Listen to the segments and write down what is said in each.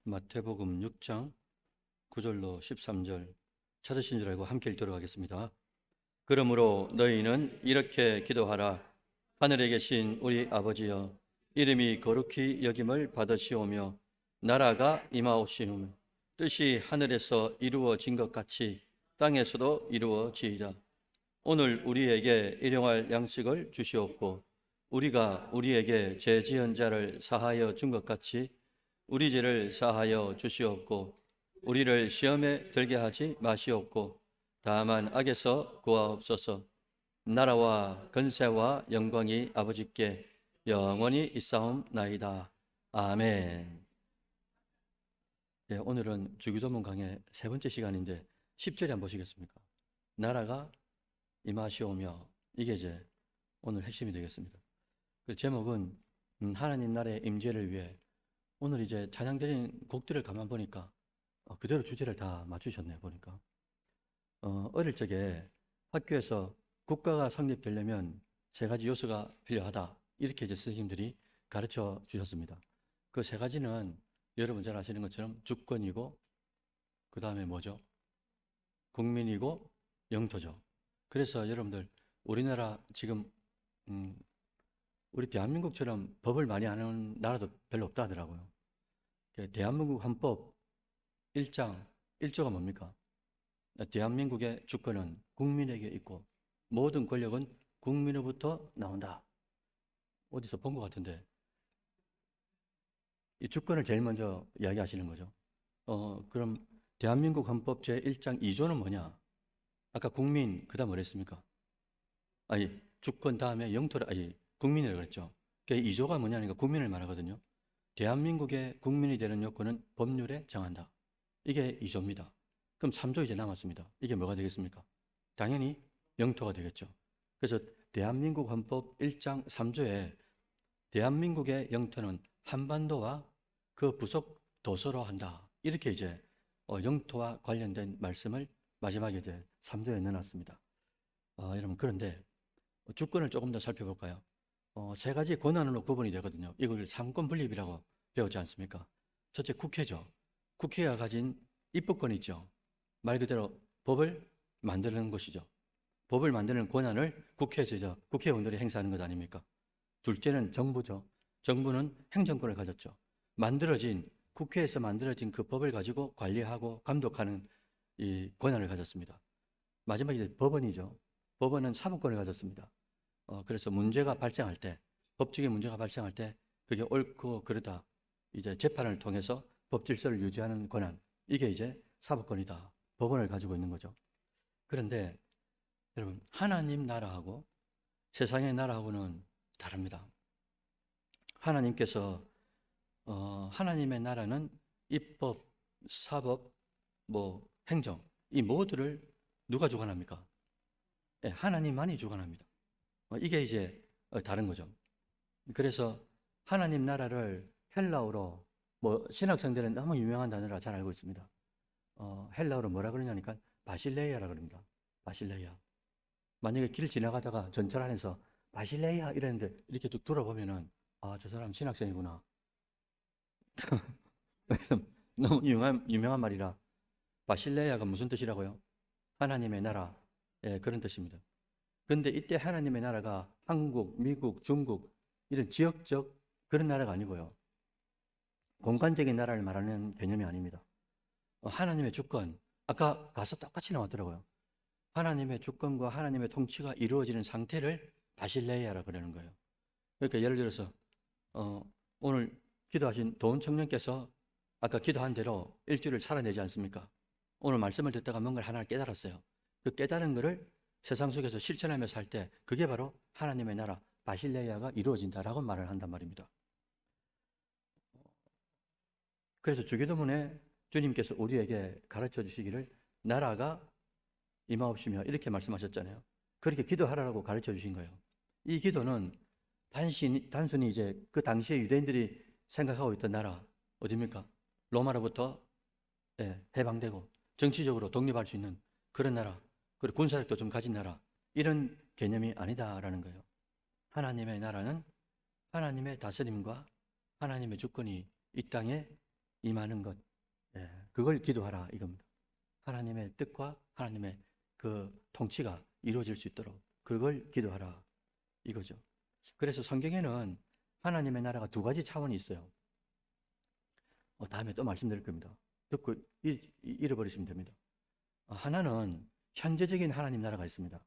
마태복음 6장 9절로 13절 찾으신 줄 알고 함께 읽도록 하겠습니다. 그러므로 너희는 이렇게 기도하라. 하늘에 계신 우리 아버지여, 이름이 거룩히 여김을 받으시오며 나라가 임하옵시오며 뜻이 하늘에서 이루어진 것 같이 땅에서도 이루어지이다. 오늘 우리에게 일용할 양식을 주시옵고 우리가 우리에게 죄 지은 자를 사하여 준 것 같이 우리 죄를 사하여 주시옵고 우리를 시험에 들게 하지 마시옵고 다만 악에서 구하옵소서. 나라와 권세와 영광이 아버지께 영원히 있사옵나이다. 아멘. 네, 오늘은 주기도문 강의 세 번째 시간인데 10절에 한번 보시겠습니까? 나라가 임하시오며, 이게 이제 오늘 핵심이 되겠습니다. 그 제목은 하나님 나라의 임재를 위해. 오늘 이제 찬양드린 곡들을 가만 보니까 그대로 주제를 다 맞추셨네요. 보니까 어릴 적에 학교에서 국가가 성립되려면 세 가지 요소가 필요하다, 이렇게 이제 선생님들이 가르쳐 주셨습니다. 그 세 가지는 여러분 잘 아시는 것처럼 주권이고, 그 다음에 뭐죠? 국민이고 영토죠. 그래서 여러분들 우리나라 지금 우리 대한민국처럼 법을 많이 안 하는 나라도 별로 없다 하더라고요. 대한민국 헌법 1장 1조가 뭡니까? 대한민국의 주권은 국민에게 있고 모든 권력은 국민으로부터 나온다. 어디서 본 것 같은데 이 주권을 제일 먼저 이야기하시는 거죠. 그럼 대한민국 헌법 제1장 2조는 뭐냐? 아까 국민, 그 다음 뭐랬습니까? 아니, 주권 다음에 영토를, 아니, 국민이라고 그랬죠. 그 2조가 뭐냐니까 국민을 말하거든요. 대한민국의 국민이 되는 요건은 법률에 정한다. 이게 2조입니다. 그럼 3조 이제 남았습니다. 이게 뭐가 되겠습니까? 당연히 영토가 되겠죠. 그래서 대한민국 헌법 1장 3조에 대한민국의 영토는 한반도와 그 부속 도서로 한다. 이렇게 이제 영토와 관련된 말씀을 마지막에 이제 3조에 넣어놨습니다. 여러분, 그런데 주권을 조금 더 살펴볼까요? 세 가지 권한으로 구분이 되거든요. 이걸 삼권 분립이라고 배우지 않습니까? 첫째, 국회죠. 국회가 가진 입법권이 있죠. 말 그대로 법을 만드는 것이죠. 법을 만드는 권한을 국회에서 이제 국회의원들이 행사하는 것 아닙니까? 둘째는 정부죠. 정부는 행정권을 가졌죠. 국회에서 만들어진 그 법을 가지고 관리하고 감독하는 이 권한을 가졌습니다. 마지막에 법원이죠. 법원은 사법권을 가졌습니다. 그래서 문제가 발생할 때, 법적인 문제가 발생할 때 그게 옳고 그르다 이제 재판을 통해서 법 질서를 유지하는 권한, 이게 이제 사법권이다. 법원을 가지고 있는 거죠. 그런데 여러분, 하나님 나라하고 세상의 나라하고는 다릅니다. 하나님께서 하나님의 나라는 입법, 사법, 행정, 이 모두를 누가 주관합니까? 네, 하나님만이 주관합니다. 이게 이제 다른 거죠. 그래서 하나님 나라를 헬라어로, 신학생들은 너무 유명한 단어라 잘 알고 있습니다. 헬라어로 뭐라 그러냐니까 바실레이아라 그럽니다. 바실레이아. 만약에 길 지나가다가 전철 안에서 바실레이아 이랬는데 이렇게 쭉 돌아보면은 저 사람 신학생이구나. 너무 유명한 말이라. 바실레이아가 무슨 뜻이라고요? 하나님의 나라. 예, 그런 뜻입니다. 그런데 이때 하나님의 나라가 한국, 미국, 중국 이런 지역적 그런 나라가 아니고요. 공간적인 나라를 말하는 개념이 아닙니다. 하나님의 주권, 아까 가서 똑같이 나왔더라고요. 하나님의 주권과 하나님의 통치가 이루어지는 상태를 바실레이아라 그러는 거예요. 그러니까 예를 들어서 오늘 기도하신 도훈 청년께서 아까 기도한 대로 일주일을 살아내지 않습니까? 오늘 말씀을 듣다가 뭔가를 하나 깨달았어요. 그 깨달은 거를 세상 속에서 실천하며 살 때 그게 바로 하나님의 나라 바실레이아가 이루어진다라고 말을 한단 말입니다. 그래서 주기도문에 주님께서 우리에게 가르쳐 주시기를 나라가 임하옵시며 이렇게 말씀하셨잖아요. 그렇게 기도하라고 가르쳐 주신 거예요. 이 기도는 단순히 이제 그 당시에 유대인들이 생각하고 있던 나라 어디입니까? 로마로부터 해방되고 정치적으로 독립할 수 있는 그런 나라, 그리고 군사력도 좀 가진 나라, 이런 개념이 아니다라는 거예요. 하나님의 나라는 하나님의 다스림과 하나님의 주권이 이 땅에 임하는 것, 그걸 기도하라 이겁니다. 하나님의 뜻과 하나님의 그 통치가 이루어질 수 있도록 그걸 기도하라 이거죠. 그래서 성경에는 하나님의 나라가 두 가지 차원이 있어요. 다음에 또 말씀드릴 겁니다. 듣고 잃어버리시면 됩니다. 하나는 현재적인 하나님 나라가 있습니다.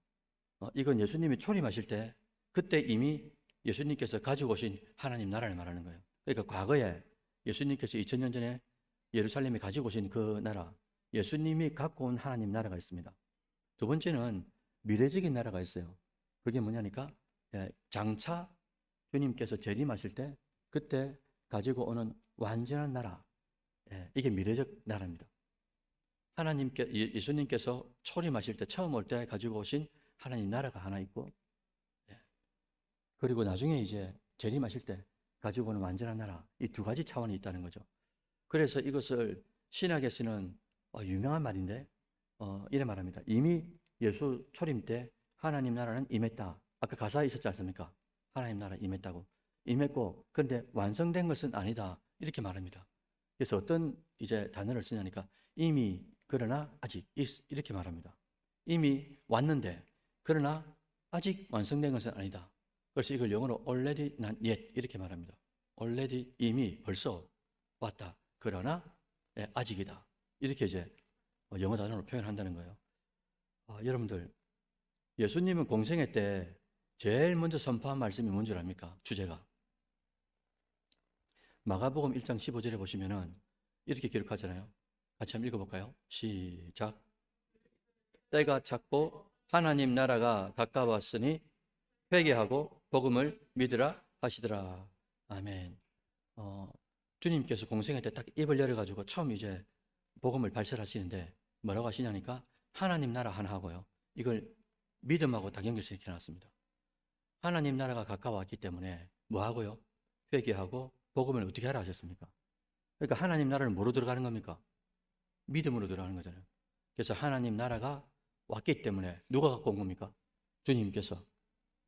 이건 예수님이 초림하실 때 그때 이미 예수님께서 가지고 오신 하나님 나라를 말하는 거예요. 그러니까 과거에 예수님께서 2000년 전에 예루살렘에 가지고 오신 그 나라, 예수님이 갖고 온 하나님 나라가 있습니다. 두 번째는 미래적인 나라가 있어요. 그게 뭐냐니까 장차 주님께서 재림하실 때 그때 가지고 오는 완전한 나라, 이게 미래적 나라입니다. 예수님께서 초림하실 때 처음 올 때 가지고 오신 하나님 나라가 하나 있고, 그리고 나중에 이제 재림하실 때 가지고 오는 완전한 나라, 이 두 가지 차원이 있다는 거죠. 그래서 이것을 신약에서는 유명한 말인데 이래 말합니다. 이미 예수 초림 때 하나님 나라는 임했다. 아까 가사에 있었지 않습니까? 하나님 나라 임했다고. 임했고 그런데 완성된 것은 아니다. 이렇게 말합니다. 그래서 어떤 이제 단어를 쓰냐니까 이미 그러나 아직 이렇게 말합니다. 이미 왔는데 그러나 아직 완성된 것은 아니다. 그래서 이걸 영어로 already not yet 이렇게 말합니다. already 이미 벌써 왔다. 그러나 아직이다. 이렇게 이제 영어 단어로 표현한다는 거예요. 여러분들 예수님은 공생애 때 제일 먼저 선포한 말씀이 뭔 줄 압니까? 주제가 마가복음 1장 15절에 보시면은 이렇게 기록하잖아요. 같이 한번 읽어볼까요? 시작. 때가 찼고 하나님 나라가 가까웠으니 회개하고 복음을 믿으라 하시더라. 아멘. 주님께서 공생애 때 딱 입을 열어가지고 처음 이제 복음을 발설하시는데 뭐라고 하시냐니까 하나님 나라 하나 하고요. 이걸 믿음하고 다 연결시켜 놨습니다. 하나님 나라가 가까웠기 때문에 뭐 하고요? 회개하고 복음을 어떻게 하라 하셨습니까? 그러니까 하나님 나라는 뭐로 들어가는 겁니까? 믿음으로 들어가는 거잖아요. 그래서 하나님 나라가 왔기 때문에 누가 갖고 온 겁니까? 주님께서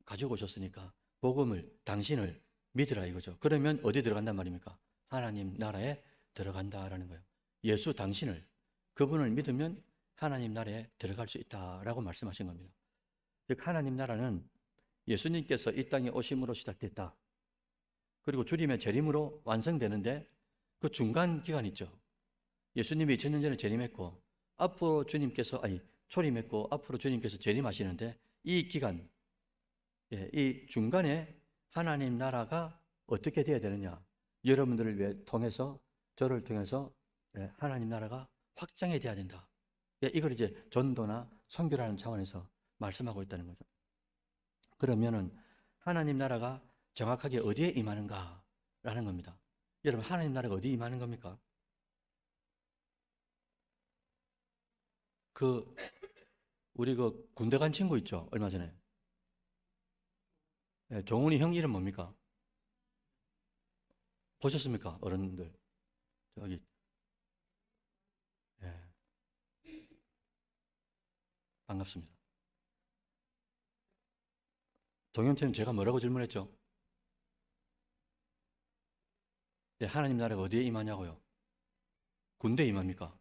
가지고 오셨으니까 복음을 당신을 믿으라 이거죠. 그러면 어디 들어간단 말입니까? 하나님 나라에 들어간다라는 거예요. 예수 당신을 그분을 믿으면 하나님 나라에 들어갈 수 있다라고 말씀하신 겁니다. 즉 하나님 나라는 예수님께서 이 땅에 오심으로 시작됐다. 그리고 주님의 재림으로 완성되는데 그 중간 기간 있죠. 예수님이 2000년 전에 재림했고 앞으로 초림했고 앞으로 주님께서 재림하시는데 이 기간, 이 중간에 하나님 나라가 어떻게 돼야 되느냐? 여러분들을 통해서 저를 통해서 하나님 나라가 확장이 돼야 된다. 이걸 이제 전도나 선교라는 차원에서 말씀하고 있다는 거죠. 그러면은 하나님 나라가 정확하게 어디에 임하는가라는 겁니다. 여러분 하나님 나라가 어디에 임하는 겁니까? 우리 군대 간 친구 있죠? 얼마 전에. 종훈이 형 이름 뭡니까? 보셨습니까? 어른들. 저기. 반갑습니다. 정현철님 제가 뭐라고 질문했죠? 하나님 나라가 어디에 임하냐고요? 군대에 임합니까?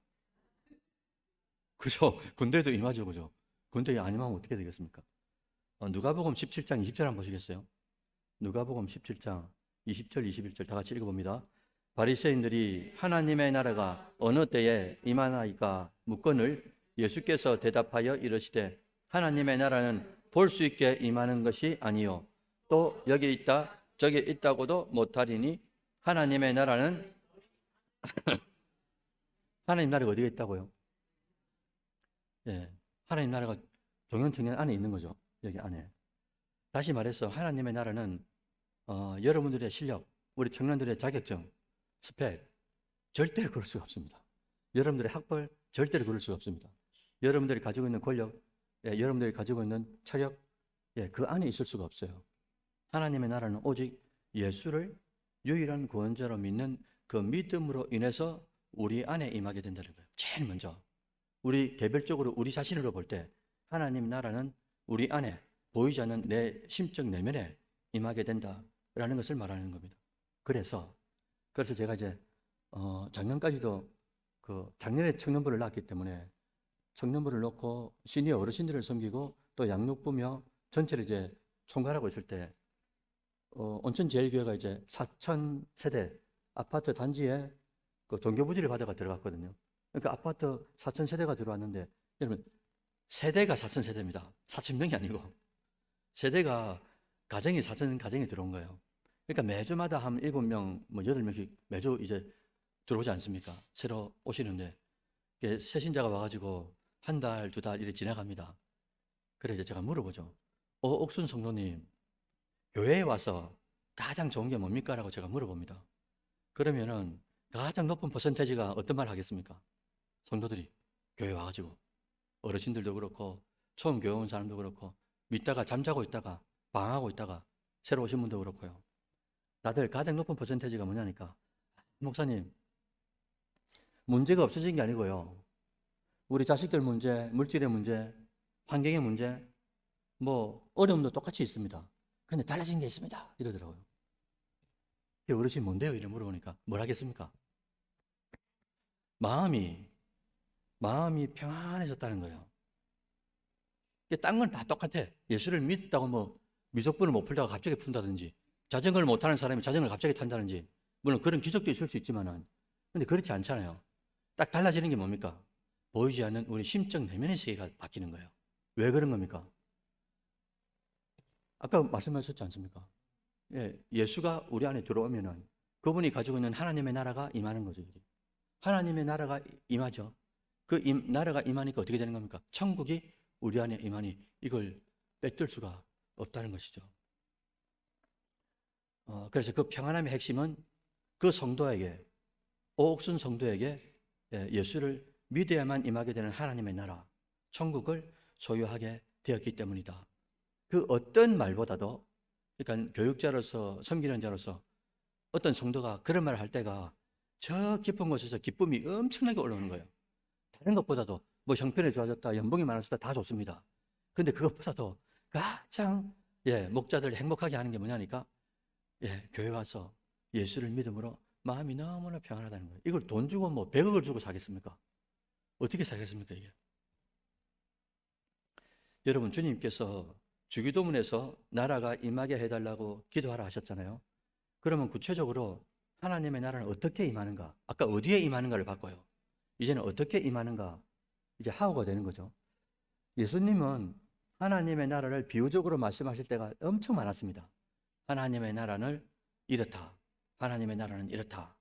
그죠? 군대도 임하죠, 그죠? 군대에 안 임하면 어떻게 되겠습니까? 누가복음 17장 20절 한번 보시겠어요? 누가복음 17장 20절 21절 다 같이 읽어봅니다. 바리새인들이 하나님의 나라가 어느 때에 임하나이까 묻거늘 예수께서 대답하여 이르시되 하나님의 나라는 볼 수 있게 임하는 것이 아니요 또 여기 있다 저기 있다고도 못하리니 하나님의 나라는 하나님 나라가 어디에 있다고요? 하나님 나라가 종연청년 안에 있는 거죠. 여기 안에. 다시 말해서 하나님의 나라는 여러분들의 실력, 우리 청년들의 자격증, 스펙 절대로 그럴 수가 없습니다. 여러분들의 학벌 절대로 그럴 수가 없습니다. 여러분들이 가지고 있는 권력, 여러분들이 가지고 있는 체력, 그 안에 있을 수가 없어요. 하나님의 나라는 오직 예수를 유일한 구원자로 믿는 그 믿음으로 인해서 우리 안에 임하게 된다는 거예요. 제일 먼저 우리 개별적으로 우리 자신으로 볼 때 하나님 나라는 우리 안에 보이지 않는 내 심적 내면에 임하게 된다라는 것을 말하는 겁니다. 그래서 제가 이제 작년까지도 작년에 청년부를 낳았기 때문에 청년부를 놓고 시니어 어르신들을 섬기고 또 양육부며 전체를 이제 총괄하고 있을 때 온천제일교회가 이제 4천 세대 아파트 단지에 그 종교부지를 받아가 들어갔거든요. 그러니까 아파트 4천 세대가 들어왔는데 여러분 세대가 4천 세대입니다. 4천 명이 아니고 세대가 가정이 4천 가정이 들어온 거예요. 그러니까 매주마다 한 7명, 뭐 8명씩 매주 이제 들어오지 않습니까? 새로 오시는데 새신자가 와가지고 한 달, 두 달 이렇게 지나갑니다. 그래 이제 제가 물어보죠. 옥순 성도님, 교회에 와서 가장 좋은 게 뭡니까? 라고 제가 물어봅니다. 그러면은 가장 높은 퍼센테이지가 어떤 말 하겠습니까? 성도들이 교회 와가지고 어르신들도 그렇고 처음 교회 온 사람도 그렇고 믿다가 잠자고 있다가 방황하고 있다가 새로 오신 분도 그렇고요. 다들 가장 높은 퍼센테이지가 뭐냐니까 목사님 문제가 없어진 게 아니고요. 우리 자식들 문제, 물질의 문제, 환경의 문제, 뭐 어려움도 똑같이 있습니다. 근데 달라진 게 있습니다. 이러더라고요. 어르신 뭔데요? 이래 물어보니까 뭘 하겠습니까? 마음이 평안해졌다는 거예요. 딴 건 다 똑같아. 예수를 믿다고 뭐 미적분을 못 풀다가 갑자기 푼다든지 자전거를 못하는 사람이 자전거를 갑자기 탄다든지 물론 그런 기적도 있을 수 있지만은 근데 그렇지 않잖아요. 딱 달라지는 게 뭡니까? 보이지 않는 우리 심적 내면의 세계가 바뀌는 거예요. 왜 그런 겁니까? 아까 말씀하셨지 않습니까? 예수가 우리 안에 들어오면은 그분이 가지고 있는 하나님의 나라가 임하는 거죠. 하나님의 나라가 임하죠. 나라가 임하니까 어떻게 되는 겁니까? 천국이 우리 안에 임하니 이걸 빼뜰 수가 없다는 것이죠. 그래서 그 평안함의 핵심은 그 성도에게, 오옥순 성도에게 예수를 믿어야만 임하게 되는 하나님의 나라, 천국을 소유하게 되었기 때문이다. 그 어떤 말보다도, 그러니까 교육자로서, 섬기는 자로서 어떤 성도가 그런 말을 할 때가 저 깊은 곳에서 기쁨이 엄청나게 올라오는 거예요. 다른 것보다도 뭐 형편이 좋아졌다, 연봉이 많아졌다 다 좋습니다. 근데 그것보다도 가장 목자들 행복하게 하는 게 뭐냐니까 교회 와서 예수를 믿음으로 마음이 너무나 평안하다는 거예요. 이걸 돈 주고 뭐 100억을 주고 사겠습니까? 어떻게 사겠습니까 이게? 여러분 주님께서 주기도문에서 나라가 임하게 해달라고 기도하라 하셨잖아요. 그러면 구체적으로 하나님의 나라는 어떻게 임하는가? 아까 어디에 임하는가를 바꿔요. 이제는 어떻게 임하는가? 이제 하우가 되는 거죠. 예수님은 하나님의 나라를 비유적으로 말씀하실 때가 엄청 많았습니다. 하나님의 나라는 이렇다. 하나님의 나라는 이렇다.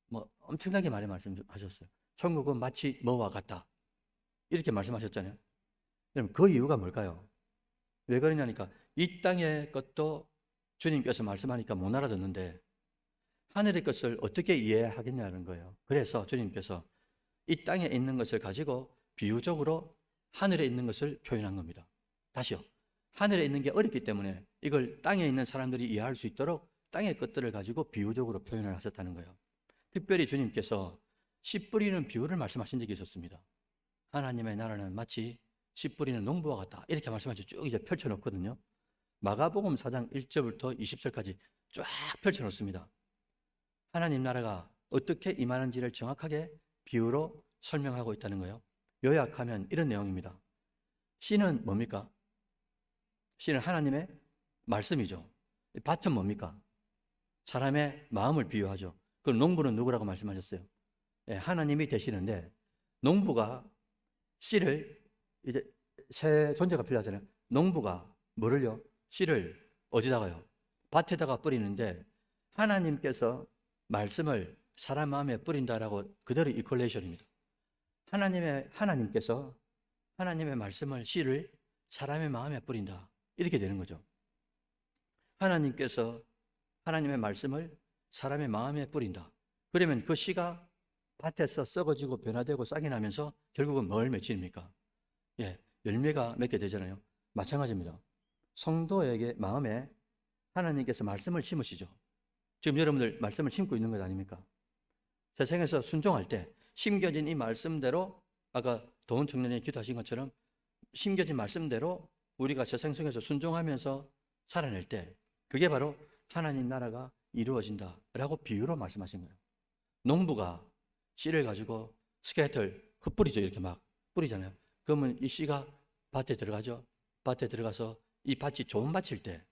뭐 엄청나게 많이 말씀하셨어요. 천국은 마치 뭐와 같다. 이렇게 말씀하셨잖아요. 그럼 그 이유가 뭘까요? 왜 그러냐니까 이 땅의 것도 주님께서 말씀하니까 못 알아듣는데 하늘의 것을 어떻게 이해하겠냐는 거예요. 그래서 주님께서 이 땅에 있는 것을 가지고 비유적으로 하늘에 있는 것을 표현한 겁니다. 다시요. 하늘에 있는 게 어렵기 때문에 이걸 땅에 있는 사람들이 이해할 수 있도록 땅의 것들을 가지고 비유적으로 표현을 하셨다는 거예요. 특별히 주님께서 씨 뿌리는 비유를 말씀하신 적이 있었습니다. 하나님의 나라는 마치 씨 뿌리는 농부와 같다. 이렇게 말씀하셔서 쭉 이제 펼쳐놓거든요. 마가복음 4장 1절부터 20절까지 쫙 펼쳐놓습니다. 하나님 나라가 어떻게 임하는지를 정확하게 비유로 설명하고 있다는 거예요. 요약하면 이런 내용입니다. 씨는 뭡니까? 씨는 하나님의 말씀이죠. 밭은 뭡니까? 사람의 마음을 비유하죠. 그럼 농부는 누구라고 말씀하셨어요? 하나님이 되시는데 농부가 씨를 이제 새 존재가 필요하잖아요. 농부가 뭐를요? 씨를 어디다가요? 밭에다가 뿌리는데 하나님께서 말씀을 사람 마음에 뿌린다라고 그대로 이퀄레이션입니다. 하나님께서 하나님의 말씀을 씨를 사람의 마음에 뿌린다. 이렇게 되는 거죠. 하나님께서 하나님의 말씀을 사람의 마음에 뿌린다. 그러면 그 씨가 밭에서 썩어지고 변화되고 싹이 나면서 결국은 뭘 맺힙니까? 열매가 맺게 되잖아요. 마찬가지입니다. 성도에게 마음에 하나님께서 말씀을 심으시죠. 지금 여러분들 말씀을 심고 있는 것 아닙니까? 세상에서 순종할 때 심겨진 이 말씀대로 아까 도훈 청년이 기도하신 것처럼 심겨진 말씀대로 우리가 세상 속에서 순종하면서 살아낼 때 그게 바로 하나님 나라가 이루어진다라고 비유로 말씀하신 거예요. 농부가 씨를 가지고 스케이트를 흩뿌리죠. 이렇게 막 뿌리잖아요. 그러면 이 씨가 밭에 들어가죠. 밭에 들어가서 이 밭이 좋은 밭일 때,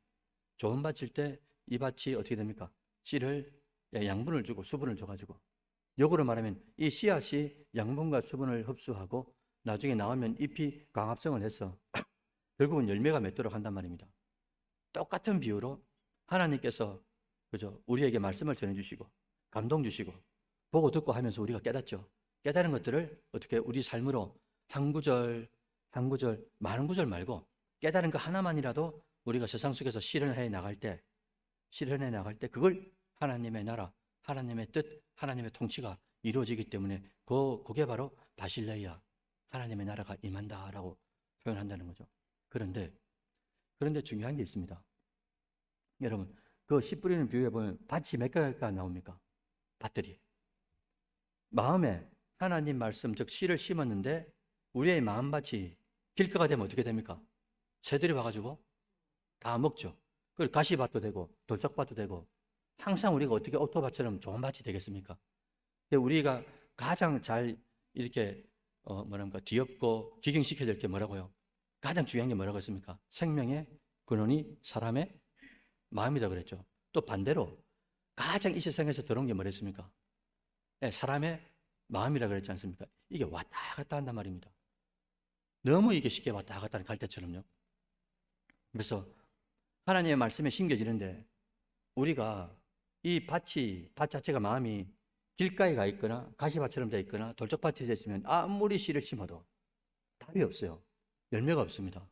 이 밭이 어떻게 됩니까? 씨를 양분을 주고 수분을 줘가지고, 역으로 말하면 이 씨앗이 양분과 수분을 흡수하고 나중에 나오면 잎이 광합성을 해서 결국은 열매가 맺도록 한단 말입니다. 똑같은 비유로 하나님께서 그죠? 우리에게 말씀을 전해주시고 감동 주시고 보고 듣고 하면서 우리가 깨닫죠. 깨달은 것들을 어떻게 우리 삶으로 한 구절 한 구절 많은 구절 말고 깨달은 거 하나만이라도 우리가 세상 속에서 실현해 나갈 때 그걸 하나님의 나라, 하나님의 뜻, 하나님의 통치가 이루어지기 때문에 그게 바로 바실레이아, 하나님의 나라가 임한다라고 표현한다는 거죠. 그런데 중요한 게 있습니다. 여러분, 그 씨 뿌리는 비유에 보면 밭이 몇 개가 나옵니까? 밭들이. 마음에 하나님 말씀, 즉 씨를 심었는데 우리의 마음밭이 길가가 되면 어떻게 됩니까? 새들이 와가지고 다 먹죠. 그걸 가시밭도 되고 돌짝밭도 되고 항상 우리가 어떻게 옥토밭처럼 좋은 밭이 되겠습니까? 우리가 가장 잘 이렇게 뒤엎고 기경시켜야 될 게 뭐라고요? 가장 중요한 게 뭐라고 했습니까? 생명의 근원이 사람의 마음이다 그랬죠. 또 반대로 가장 이 세상에서 들어온 게 뭐랬습니까? 네, 사람의 마음이라 그랬지 않습니까? 이게 왔다 갔다 한단 말입니다. 너무 이게 쉽게 왔다 갔다 갈 때처럼요. 그래서 하나님의 말씀에 심겨지는데 우리가 이 밭 자체가 마음이 길가에 가 있거나 가시밭처럼 되어 있거나 돌짝밭이 되어 있으면 아무리 씨를 심어도 답이 없어요. 열매가 없습니다.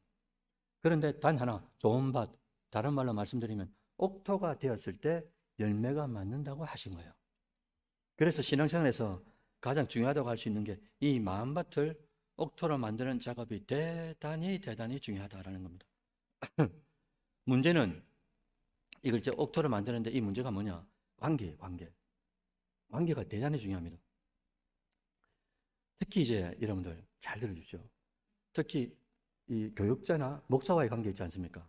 그런데 단 하나 좋은 밭, 다른 말로 말씀드리면 옥토가 되었을 때 열매가 맺는다고 하신 거예요. 그래서 신앙생활에서 가장 중요하다고 할 수 있는 게 이 마음밭을 옥토로 만드는 작업이 대단히 중요하다라는 겁니다. 문제는 이걸 이제 옥토로 만드는데 이 문제가 뭐냐? 관계가 대단히 중요합니다. 특히 이제 여러분들 잘 들어주십시오. 특히 이 교육자나 목사와의 관계 있지 않습니까?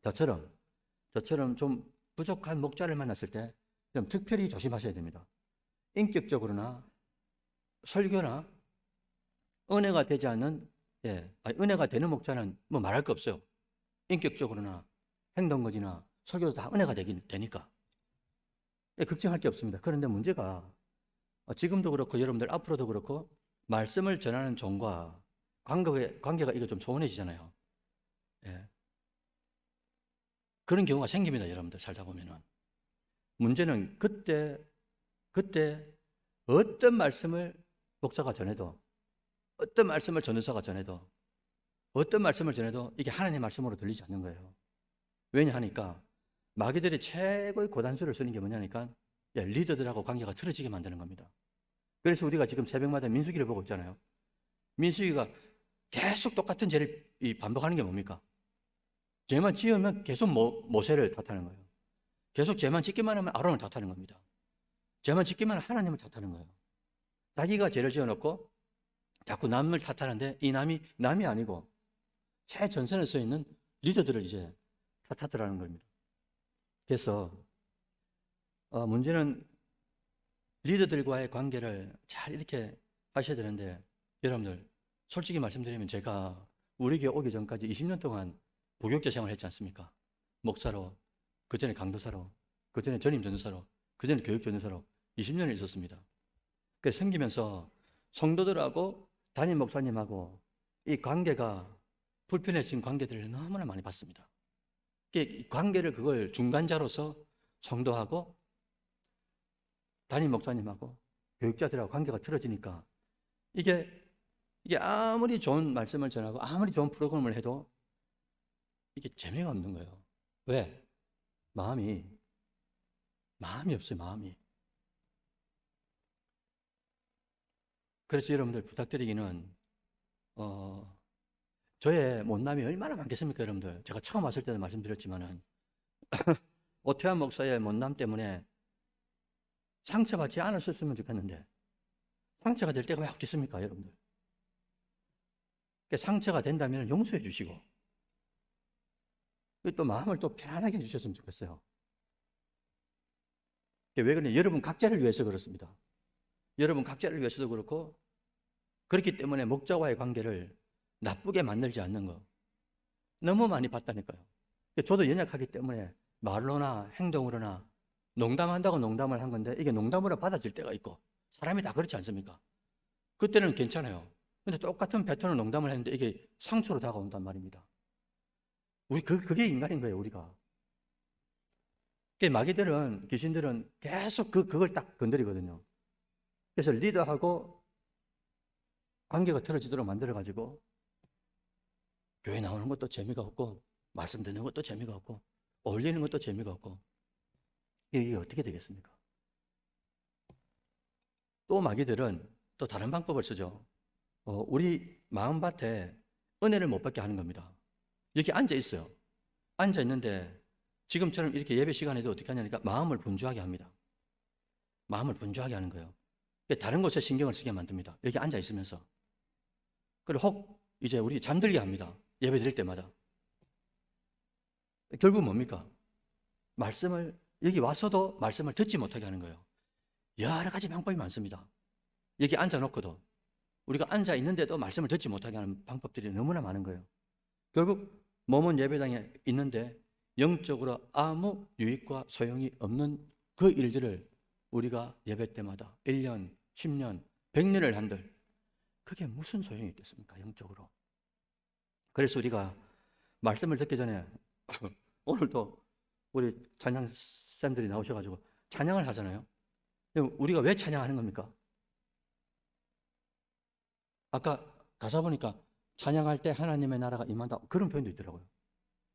저처럼 좀 부족한 목자를 만났을 때 좀 특별히 조심하셔야 됩니다. 인격적으로나 설교나 은혜가 되지 않는 은혜가 되는 목자는 뭐 말할 거 없어요. 인격적으로나 행동거지나 설교도 다 은혜가 되니까 걱정할 게 없습니다. 그런데 문제가 지금도 그렇고 여러분들 앞으로도 그렇고 말씀을 전하는 종과 관계가 이거 좀 소원해지잖아요. 예. 그런 경우가 생깁니다. 여러분들 살다 보면은. 문제는 그때 어떤 말씀을 목사가 전해도 어떤 말씀을 전도사가 전해도 어떤 말씀을 전해도 이게 하나님의 말씀으로 들리지 않는 거예요. 왜냐 하니까 마귀들이 최고의 고단수를 쓰는 게 뭐냐니까 리더들하고 관계가 틀어지게 만드는 겁니다. 그래서 우리가 지금 새벽마다 민수기를 보고 있잖아요. 민수기가 계속 똑같은 죄를 반복하는 게 뭡니까? 죄만 지으면 계속 모세를 탓하는 거예요. 계속 죄만 짓기만 하면 아론을 탓하는 겁니다. 죄만 짓기만 하면 하나님을 탓하는 거예요. 자기가 죄를 지어놓고 자꾸 남을 탓하는데 이 남이 아니고 최전선에 서 있는 리더들을 이제 탓하더라는 겁니다. 그래서 문제는 리더들과의 관계를 잘 이렇게 하셔야 되는데 여러분들 솔직히 말씀드리면 제가 우리 교회 오기 전까지 20년 동안 부교육자 생활을 했지 않습니까? 목사로, 그 전에 강도사로, 그 전에 전임 전도사로, 그 전에 교육 전도사로 20년을 있었습니다. 그래서 생기면서 성도들하고 담임 목사님하고 이 관계가 불편해진 관계들을 너무나 많이 봤습니다. 이 관계를 그걸 중간자로서 성도하고 담임 목사님하고 교육자들하고 관계가 틀어지니까 이게 아무리 좋은 말씀을 전하고 아무리 좋은 프로그램을 해도 이게 재미가 없는 거예요. 왜? 마음이 없어요. 마음이. 그래서 여러분들 부탁드리기는 저의 못남이 얼마나 많겠습니까, 여러분들? 제가 처음 왔을 때도 말씀드렸지만은 오태환 목사의 못남 때문에 상처받지 않았었으면 좋겠는데 상처가 될 때가 왜 없겠습니까, 여러분들? 상처가 된다면 용서해 주시고 또 마음을 또 편안하게 해주셨으면 좋겠어요. 왜 그러냐? 여러분 각자를 위해서 그렇습니다. 여러분 각자를 위해서도 그렇고, 그렇기 때문에 목자와의 관계를 나쁘게 만들지 않는 거 너무 많이 봤다니까요. 저도 연약하기 때문에 말로나 행동으로나 농담한다고 농담을 한 건데 이게 농담으로 받아질 때가 있고, 사람이 다 그렇지 않습니까? 그때는 괜찮아요. 근데 똑같은 패턴의 농담을 했는데 이게 상처로 다가온단 말입니다. 그게 인간인 거예요, 우리가. 마귀들은, 귀신들은 계속 그걸 딱 건드리거든요. 그래서 리더하고 관계가 틀어지도록 만들어가지고 교회 나오는 것도 재미가 없고, 말씀 듣는 것도 재미가 없고, 어울리는 것도 재미가 없고, 이게 어떻게 되겠습니까? 또 마귀들은 또 다른 방법을 쓰죠. 우리 마음밭에 은혜를 못 받게 하는 겁니다. 여기 앉아 있어요. 앉아 있는데 지금처럼 이렇게 예배 시간에도 어떻게 하냐니까 마음을 분주하게 합니다. 마음을 분주하게 하는 거예요. 다른 곳에 신경을 쓰게 만듭니다. 여기 앉아 있으면서. 그리고 혹 이제 우리 잠들게 합니다. 예배 드릴 때마다. 결국 뭡니까? 여기 와서도 말씀을 듣지 못하게 하는 거예요. 여러 가지 방법이 많습니다. 여기 앉아 놓고도 우리가 앉아 있는데도 말씀을 듣지 못하게 하는 방법들이 너무나 많은 거예요. 결국 몸은 예배당에 있는데 영적으로 아무 유익과 소용이 없는 그 일들을 우리가 예배 때마다 1년, 10년, 100년을 한들 그게 무슨 소용이 있겠습니까? 영적으로. 그래서 우리가 말씀을 듣기 전에 오늘도 우리 찬양쌤들이 나오셔가지고 찬양을 하잖아요. 우리가 왜 찬양하는 겁니까? 아까 가사 보니까 찬양할 때 하나님의 나라가 임한다, 그런 표현도 있더라고요.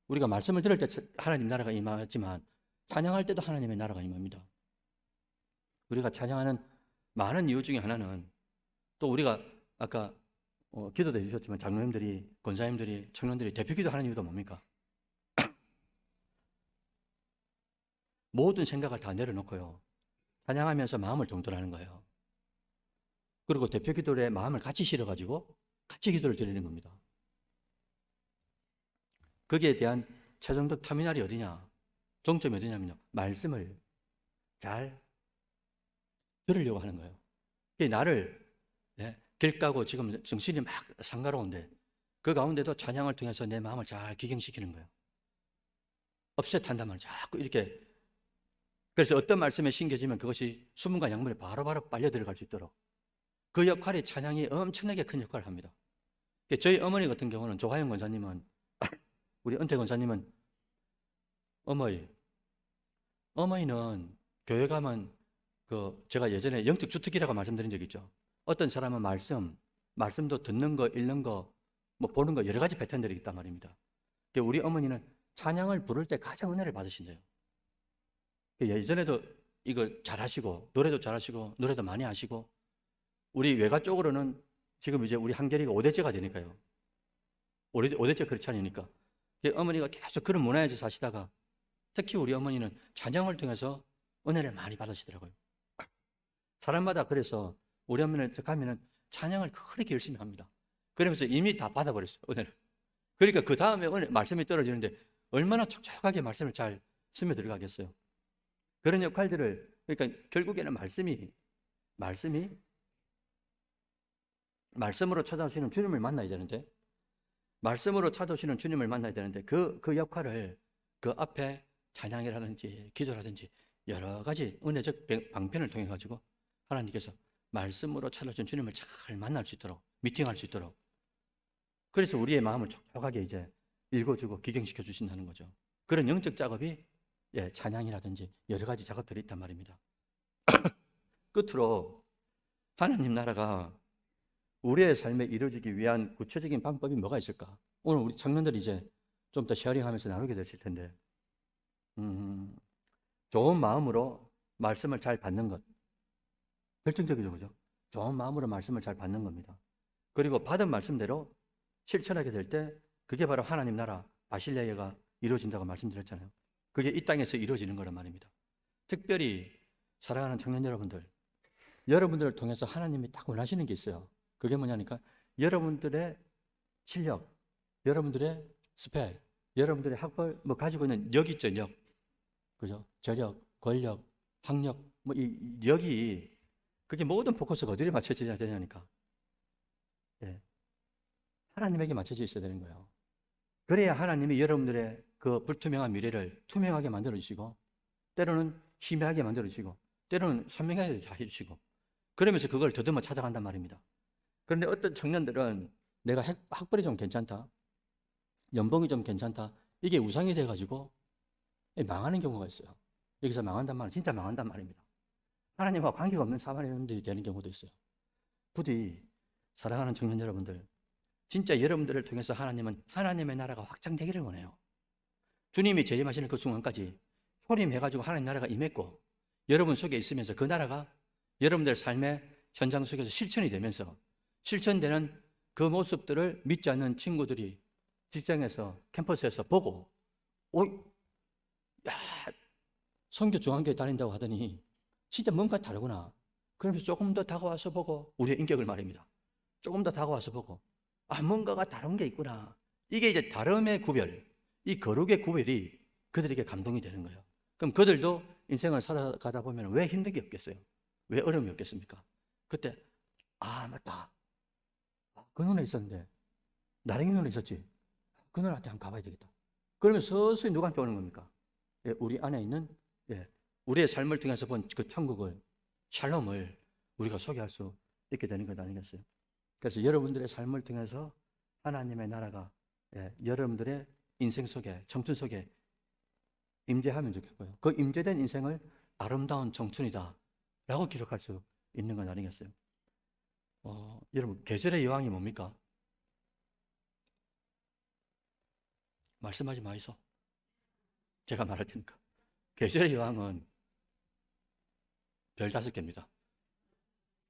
우리가 말씀을 들을 때 하나님 나라가 임하지만 찬양할 때도 하나님의 나라가 임합니다. 우리가 찬양하는 많은 이유 중에 하나는, 또 우리가 아까 기도도 해주셨지만 장로님들이, 권사님들이, 청년들이 대표 기도하는 이유도 뭡니까? 모든 생각을 다 내려놓고요, 찬양하면서 마음을 정돈하는 거예요. 그리고 대표 기도에 마음을 같이 실어가지고 같이 기도를 드리는 겁니다. 거기에 대한 최종적 터미널이 어디냐? 종점이 어디냐면요, 말씀을 잘 들으려고 하는 거예요. 나를 길 가고 지금 정신이 막 상가로운데 그 가운데도 찬양을 통해서 내 마음을 잘 기경시키는 거예요. 업셋한단 말이에요. 자꾸 이렇게. 그래서 어떤 말씀에 심겨지면 그것이 수문과 양문에 바로바로 빨려 들어갈 수 있도록 그 역할이, 찬양이 엄청나게 큰 역할을 합니다. 저희 어머니 같은 경우는, 조화영 권사님은, 우리 은퇴 권사님은, 어머니는 교회 가면 제가 예전에 영적 주특기라고 말씀드린 적 있죠. 어떤 사람은 말씀도 듣는 거, 읽는 거, 보는 거, 여러 가지 패턴들이 있단 말입니다. 우리 어머니는 찬양을 부를 때 가장 은혜를 받으신대요. 예전에도 이걸 잘하시고, 노래도 잘하시고, 노래도 많이 하시고, 우리 외가 쪽으로는 지금 이제 우리 한결이가 5대째가 되니까요. 5대째 크리스찬이니까. 어머니가 계속 그런 문화에서 사시다가 특히 우리 어머니는 찬양을 통해서 은혜를 많이 받으시더라고요. 사람마다. 그래서 우리 어머니는 가면은 찬양을 그렇게 열심히 합니다. 그러면서 이미 다 받아버렸어요, 은혜를. 그러니까 그 다음에 말씀이 떨어지는데 얼마나 촉촉하게 말씀을 잘 스며 들어가겠어요. 그런 역할들을, 그러니까 결국에는 말씀으로 찾아오시는 주님을 만나야 되는데, 그 역할을 그 앞에 찬양이라든지 기도라든지 여러 가지 은혜적 방편을 통해 가지고 하나님께서 말씀으로 찾아오신 주님을 잘 만날 수 있도록, 미팅할 수 있도록, 그래서 우리의 마음을 촉촉하게 이제 읽어주고 기경시켜 주신다는 거죠. 그런 영적 작업이 찬양이라든지 여러 가지 작업들이 있단 말입니다. 끝으로 하나님 나라가 우리의 삶에 이루어지기 위한 구체적인 방법이 뭐가 있을까? 오늘 우리 청년들이 이제 좀 더 쉐어링하면서 나누게 되실 텐데, 좋은 마음으로 말씀을 잘 받는 것, 결정적이죠, 그죠? 좋은 마음으로 말씀을 잘 받는 겁니다. 그리고 받은 말씀대로 실천하게 될 때 그게 바로 하나님 나라 바실레아가 이루어진다고 말씀드렸잖아요. 그게 이 땅에서 이루어지는 거란 말입니다. 특별히 사랑하는 청년 여러분들을 통해서 하나님이 딱 원하시는 게 있어요. 그게 뭐냐니까 여러분들의 실력, 여러분들의 스펙, 여러분들의 학벌, 가지고 있는 력 있죠, 력. 그죠? 저력, 권력, 학력, 뭐 이 여기 그게 모든 포커스가 어디에 맞춰져야 되냐니까. 예. 하나님에게 맞춰져 있어야 되는 거예요. 그래야 하나님이 여러분들의 그 불투명한 미래를 투명하게 만들어 주시고, 때로는 희미하게 만들어 주시고, 때로는 선명하게 해 주시고, 그러면서 그걸 더듬어 찾아간단 말입니다. 그런데 어떤 청년들은 내가 학벌이 좀 괜찮다, 연봉이 좀 괜찮다, 이게 우상이 돼가지고 망하는 경우가 있어요. 여기서 망한단 말은 진짜 망한단 말입니다. 하나님과 관계가 없는 사람들이 되는 경우도 있어요. 부디 사랑하는 청년 여러분들, 진짜 여러분들을 통해서 하나님은 하나님의 나라가 확장되기를 원해요. 주님이 재림하시는 그 순간까지 초림해가지고 하나님 나라가 임했고, 여러분 속에 있으면서 그 나라가 여러분들 삶의 현장 속에서 실천이 되면서, 실천되는 그 모습들을 믿지 않는 친구들이 직장에서, 캠퍼스에서 보고, 야, 선교 중앙교회 다닌다고 하더니 진짜 뭔가 다르구나. 그러면서 조금 더 다가와서 보고, 우리의 인격을 말입니다. 조금 더 다가와서 보고, 뭔가가 다른 게 있구나. 이게 이제 다름의 구별, 이 거룩의 구별이 그들에게 감동이 되는 거예요. 그럼 그들도 인생을 살아가다 보면 왜 힘든 게 없겠어요? 왜 어려움이 없겠습니까? 그때, 맞다. 그 눈에 있었는데, 나랭이 눈에 있었지. 그 눈한테 한번 가봐야 되겠다. 그러면 서서히 누구한테 오는 겁니까? 예, 우리 안에 있는, 예, 우리의 삶을 통해서 본 그 천국을, 샬롬을 우리가 소개할 수 있게 되는 것 아니겠어요? 그래서 여러분들의 삶을 통해서 하나님의 나라가, 여러분들의 인생 속에, 청춘 속에 임재하면 좋겠고요. 그 임재된 인생을 아름다운 청춘이다 라고 기록할 수 있는 건 아니겠어요? 여러분, 계절의 여왕이 뭡니까? 말씀하지 마이소. 제가 말할 테니까. 계절의 여왕은 별 5개입니다.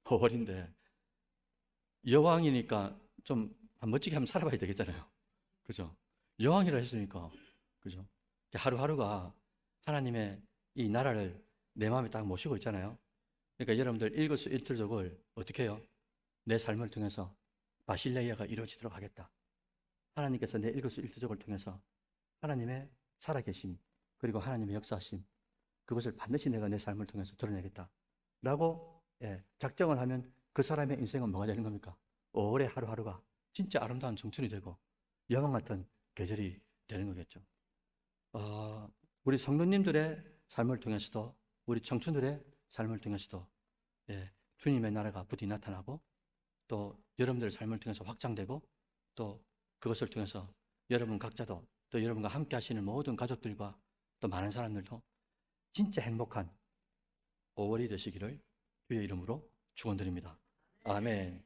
5월인데 여왕이니까 좀 멋지게 한번 살아봐야 되겠잖아요. 그죠? 여왕이라 했으니까, 그죠? 하루하루가 하나님의 이 나라를 내 마음에 딱 모시고 있잖아요. 그러니까 여러분들 일거수일투족을 어떻게 해요? 내 삶을 통해서 바실레이아가 이루어지도록 하겠다. 하나님께서 내 일거수일투족을 통해서 하나님의 살아계심, 그리고 하나님의 역사하심, 그것을 반드시 내가 내 삶을 통해서 드러내겠다 라고 작정을 하면 그 사람의 인생은 뭐가 되는 겁니까? 올해 하루하루가 진짜 아름다운 청춘이 되고 여왕 같은 계절이 되는 거겠죠. 우리 성도님들의 삶을 통해서도, 우리 청춘들의 삶을 통해서도 주님의 나라가 부디 나타나고, 또 여러분들의 삶을 통해서 확장되고, 또 그것을 통해서 여러분 각자도, 또 여러분과 함께 하시는 모든 가족들과 또 많은 사람들도 진짜 행복한 5월이 되시기를 주의 이름으로 축원드립니다. 아멘.